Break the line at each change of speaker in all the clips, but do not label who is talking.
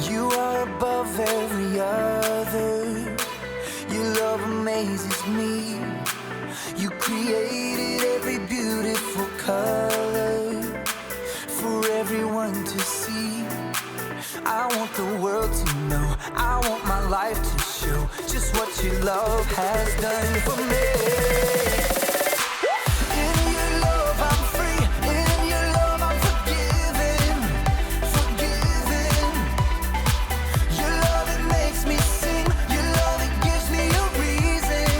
You are above every other. Your love amazes me. You created every beautiful color for everyone to see. I want the world to know, I want my life to show just what your love has done for me. In your love I'm free, in your love I'm forgiven, forgiven. Your love it makes me sing, your love it gives me a reason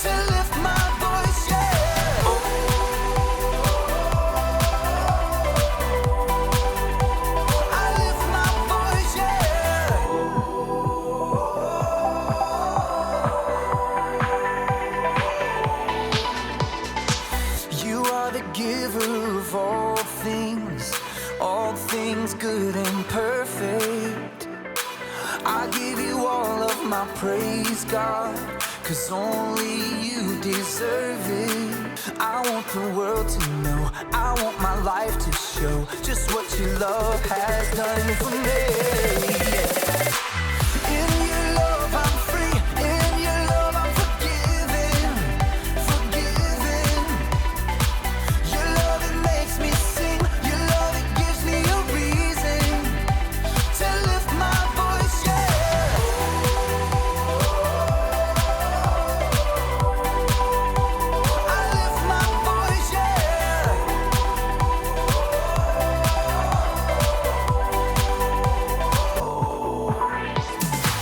to lift my voice, yeah. I lift my voice, yeah. You are the giver of all things good and perfect. I give you all of my praise, God, 'cause only you deserve it. I want the world to know, I want my life to show just what your love has done for me. In your love I'm free, in your love I'm forgiven, forgiven. Your love it makes me sing, your love it gives me a reason to lift my voice, yeah. I lift my voice, yeah.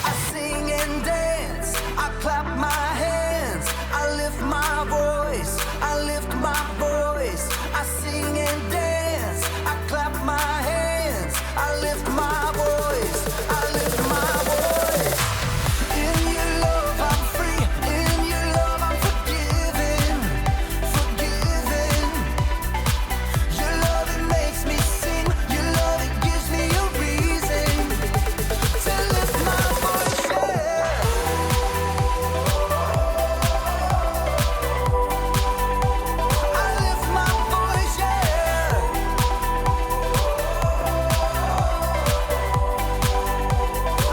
I sing and dance, I clap my hands, I lift my voice, I lift my voice. I sing and dance, I clap my hands, I lift my voice, I lift my voice. In your love I'm free, in your love I'm forgiven, forgiven. Your love it makes me sing, your love it gives me a reason to lift my voice, yeah. I lift my voice, yeah.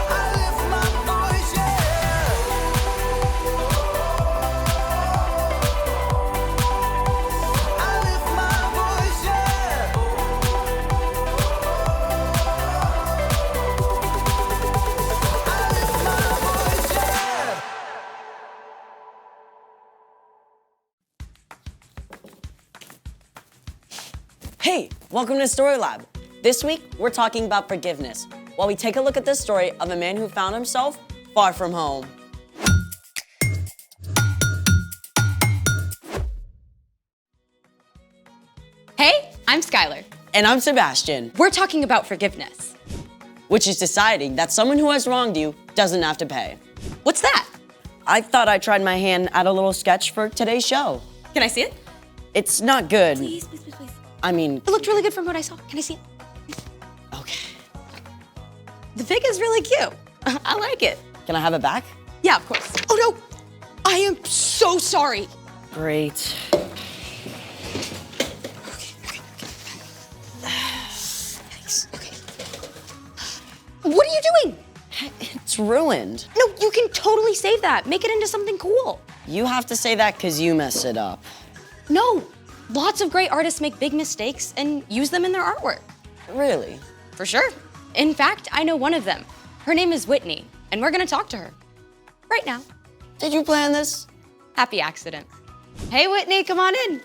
I lift my voice, yeah. I lift my voice, yeah. I lift my voice, yeah.
Hey, welcome to Story Lab. This week, we're talking about forgiveness, while we take a look at the story of a man who found himself far from home.
Hey, I'm Skylar.
And I'm Sebastian,
We're talking about forgiveness.
which is deciding that someone who has wronged you doesn't have to pay.
What's that?
I thought I tried my hand at a little sketch for today's show.
Can I see it?
It's not good.
Please, please, please, please.
I mean,
It looked really good from what I saw. Can I see it?
okay.
The fig is really cute. I like it.
Can I have it back?
Yeah, of course. Oh no! I am so sorry.
Great.
Thanks. Okay. What are you doing?
It's ruined.
No, you can totally save that. Make it into something cool.
You have to say that because you messed it up.
No, lots of great artists make big mistakes and use them in their artwork.
Really?
For sure. In fact, I know one of them. Her name is Whitney. and we're gonna talk to her. Right now.
Did you plan this?
Happy accident. Hey, Whitney, come on in.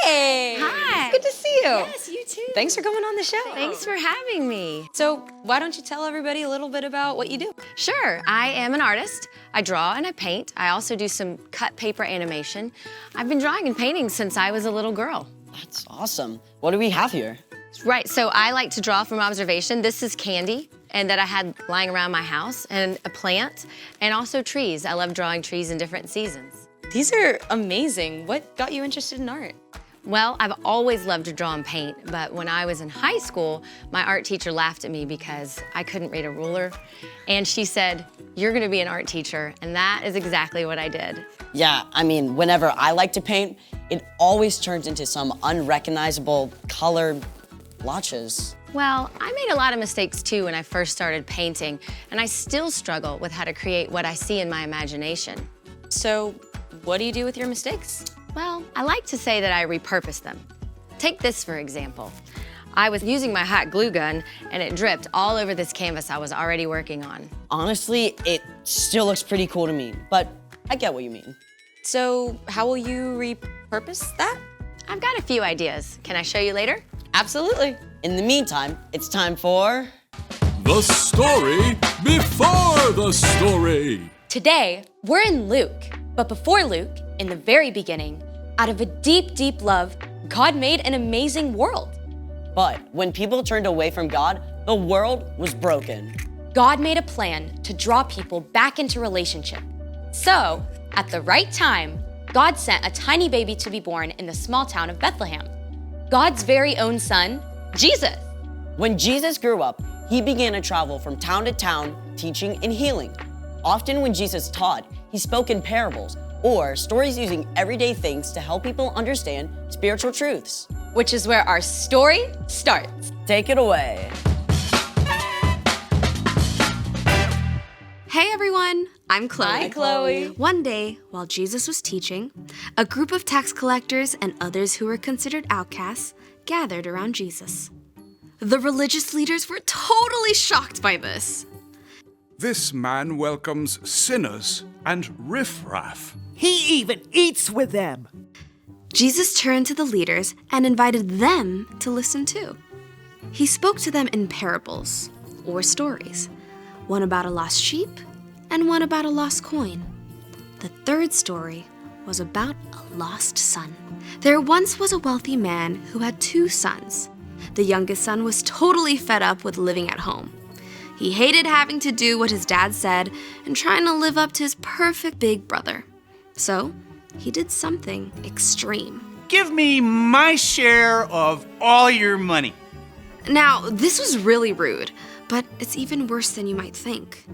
Hey!
Hi.
Good to see you.
Yes, you too.
Thanks for coming on the show.
Thanks for having me.
So, why don't you tell everybody a little bit about what you do?
Sure, I am an artist. I draw and I paint. I also do some cut paper animation. I've been drawing and painting since I was a little girl.
That's awesome. What do we have here?
Right, so I like to draw from observation. This is candy, and that I had lying around my house, and a plant, and also trees. I love drawing trees in different seasons.
These are amazing. What got you interested in art?
Well, I've always loved to draw and paint, but when I was in high school, my art teacher laughed at me because I couldn't read a ruler. And she said, "You're gonna be an art teacher," and that is exactly what I did.
Yeah, I mean, whenever I like to paint, it always turns into some unrecognizable colored blotches.
Well, I made a lot of mistakes too when I first started painting, and I still struggle with how to create what I see in my imagination.
So, what do you do with your mistakes?
Well, I like to say that I repurpose them. Take this, for example. I was using my hot glue gun, and it dripped all over this canvas I was already working on.
Honestly, it still looks pretty cool to me, but I get what you mean.
So, how will you repurpose that?
I've got a few ideas. Can I show you later?
Absolutely.
In the meantime, it's time for...
The story before the story.
Today, we're in Luke. But before Luke, in the very beginning, out of a deep, deep love, God made an amazing world.
But when people turned away from God, the world was broken.
God made a plan to draw people back into relationship. So, at the right time, God sent a tiny baby to be born in the small town of Bethlehem. God's very own son, Jesus.
When Jesus grew up, he began to travel from town to town, teaching and healing. Often when Jesus taught, he spoke in parables or stories using everyday things to help people understand spiritual truths.
Which is where our story starts.
Take it away.
Hey everyone, I'm Chloe.
Hi, Chloe.
One day, while Jesus was teaching, a group of tax collectors and others who were considered outcasts gathered around Jesus. The religious leaders were totally shocked by this.
This man welcomes sinners and riffraff.
He even eats with them.
Jesus turned to the leaders and invited them to listen too. He spoke to them in parables, or stories, one about a lost sheep and one about a lost coin. The third story was about a lost son. There once was a wealthy man who had 2 sons. The youngest son was totally fed up with living at home. He hated having to do what his dad said and trying to live up to his perfect big brother. So, he did something extreme.
Give me my share of all your money.
Now, this was really rude, but it's even worse than you might think.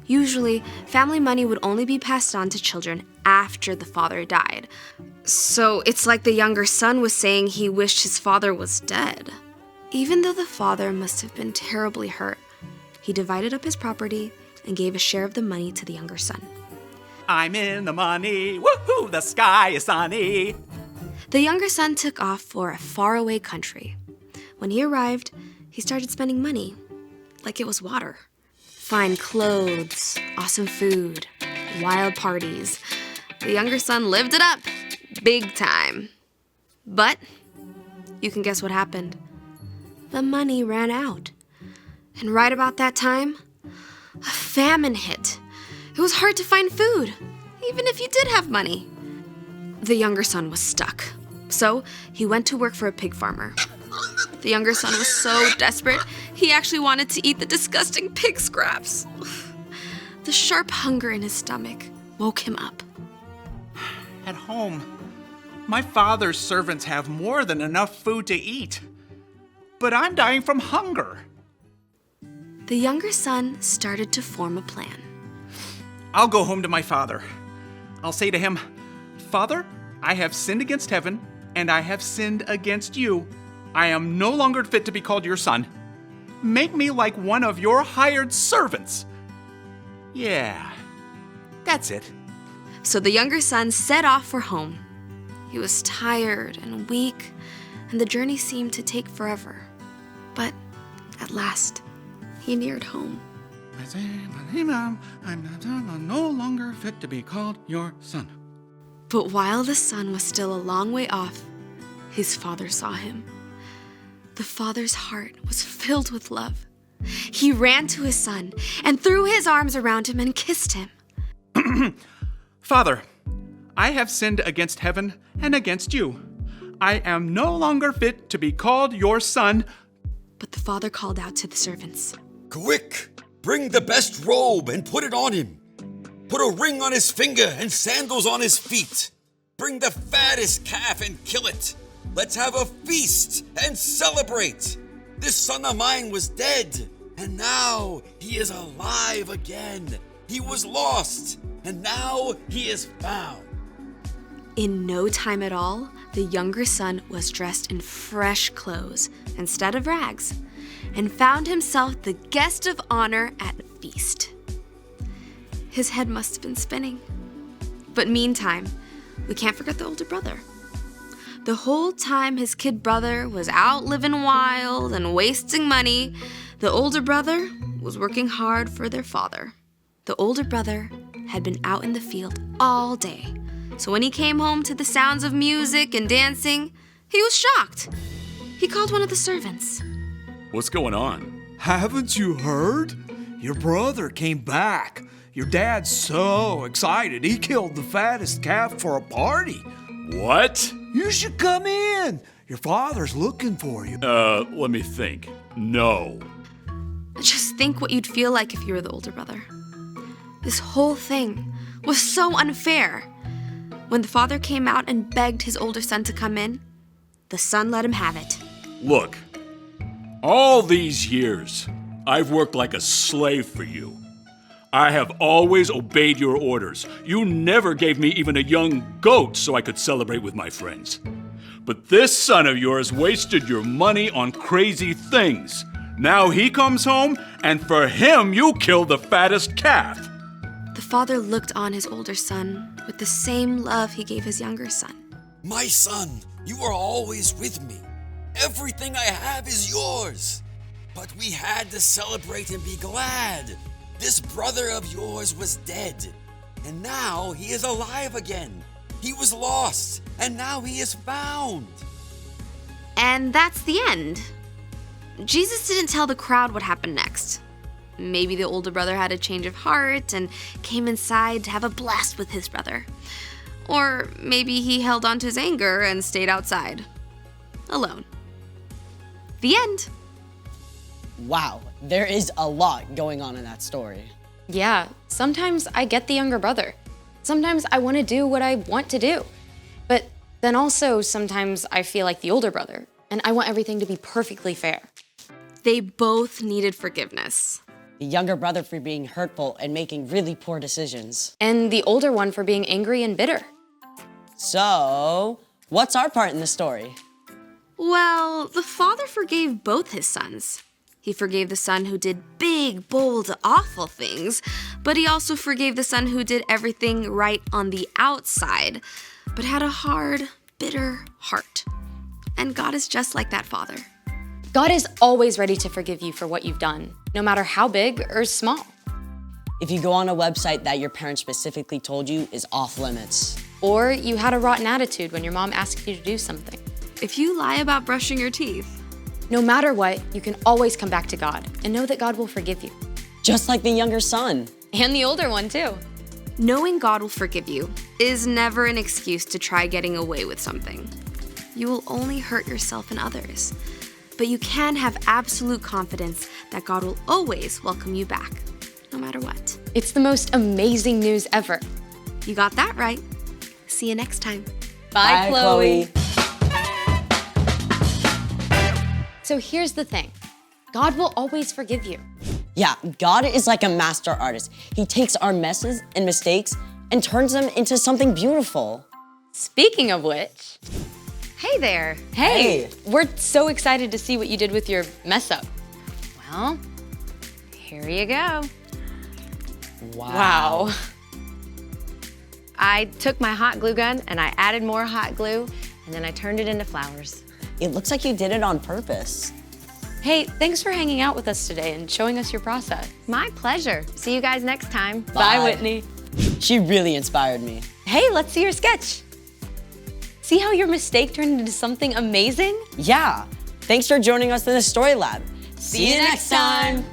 Usually, family money would only be passed on to children after the father died. So, it's like the younger son was saying he wished his father was dead. Even though the father must have been terribly hurt, he divided up his property and gave a share of the money to the younger son.
I'm in the money. Woohoo, the sky is sunny.
The younger son took off for a faraway country. When he arrived, he started spending money like it was water. Fine clothes, awesome food, wild parties. The younger son lived it up, big time. But you can guess what happened. The money ran out. And right about that time, a famine hit. It was hard to find food, even if you did have money. The younger son was stuck, so he went to work for a pig farmer. The younger son was so desperate, he actually wanted to eat the disgusting pig scraps. The sharp hunger in his stomach woke him up.
At home, my father's servants have more than enough food to eat. But I'm dying from hunger.
The younger son started to form a plan.
I'll go home to my father. I'll say to him, "Father, I have sinned against heaven, and I have sinned against you. I am no longer fit to be called your son. Make me like one of your hired servants." Yeah, that's it.
So the younger son set off for home. He was tired and weak, and the journey seemed to take forever. But at last, he neared home.
I'm no longer fit to be called your son.
But while the son was still a long way off, his father saw him. The father's heart was filled with love. He ran to his son and threw his arms around him and kissed him.
Father, I have sinned against heaven and against you. I am no longer fit to be called your son.
But the father called out to the servants,
Quick! Bring the best robe and put it on him. Put a ring on his finger and sandals on his feet. Bring the fattest calf and kill it. Let's have a feast and celebrate. This son of mine was dead, and now he is alive again. He was lost, and now he is found.
In no time at all, the younger son was dressed in fresh clothes instead of rags, and found himself the guest of honor at a feast. His head must have been spinning. But meantime, we can't forget the older brother. The whole time his kid brother was out living wild and wasting money, the older brother was working hard for their father. The older brother had been out in the field all day, so when he came home to the sounds of music and dancing, he was shocked. He called one of the servants.
What's going on?
Haven't you heard? Your brother came back. Your dad's so excited, he killed the fattest calf for a party.
What?
You should come in. Your father's looking for you.
Let me think. No.
Just think what you'd feel like if you were the older brother. This whole thing was so unfair. When the father came out and begged his older son to come in, the son let him have it.
Look, all these years, I've worked like a slave for you. I have always obeyed your orders. You never gave me even a young goat so I could celebrate with my friends. But this son of yours wasted your money on crazy things. Now he comes home, and for him, you killed the fattest calf.
The father looked on his older son with the same love he gave his younger son.
My son, you are always with me. Everything I have is yours. But we had to celebrate and be glad. This brother of yours was dead, and now he is alive again. He was lost, and now he is found.
And that's the end. Jesus didn't tell the crowd what happened next. Maybe the older brother had a change of heart and came inside to have a blast with his brother. Or maybe he held on to his anger and stayed outside, alone. The end.
Wow, there is a lot going on in that story.
Yeah, sometimes I get the younger brother. Sometimes I want to do what I want to do. But then also sometimes I feel like the older brother, and I want everything to be perfectly fair.
They both needed forgiveness.
The younger brother for being hurtful and making really poor decisions.
And the older one for being angry and bitter.
So, what's our part in the story?
Well, the father forgave both his sons. He forgave the son who did big, bold, awful things, but he also forgave the son who did everything right on the outside, but had a hard, bitter heart. And God is just like that father.
God is always ready to forgive you for what you've done, no matter how big or small.
If you go on a website that your parents specifically told you is off limits.
Or you had a rotten attitude when your mom asked you to do something.
If you lie about brushing your teeth.
No matter what, you can always come back to God and know that God will forgive you.
Just like the younger son.
And the older one, too.
Knowing God will forgive you is never an excuse to try getting away with something. You will only hurt yourself and others. But you can have absolute confidence that God will always welcome you back, no matter what.
It's the most amazing news ever.
You got that right. See you next time.
Bye, Chloe. So here's the thing. God will always forgive you.
Yeah, God is like a master artist. He takes our messes and mistakes and turns them into something beautiful.
Speaking of which,
Hey there.
Hey.
We're so excited to see what you did with your mess up.
Well, here you go.
Wow.
I took my hot glue gun and I added more hot glue and then I turned it into flowers.
It looks like you did it on purpose.
Hey, thanks for hanging out with us today and showing us your process.
My pleasure. See you guys next time.
Bye, Whitney.
She really inspired me.
Hey, let's see your sketch. See how your mistake turned into something amazing?
Yeah. Thanks for joining us in the Story Lab. See you next time.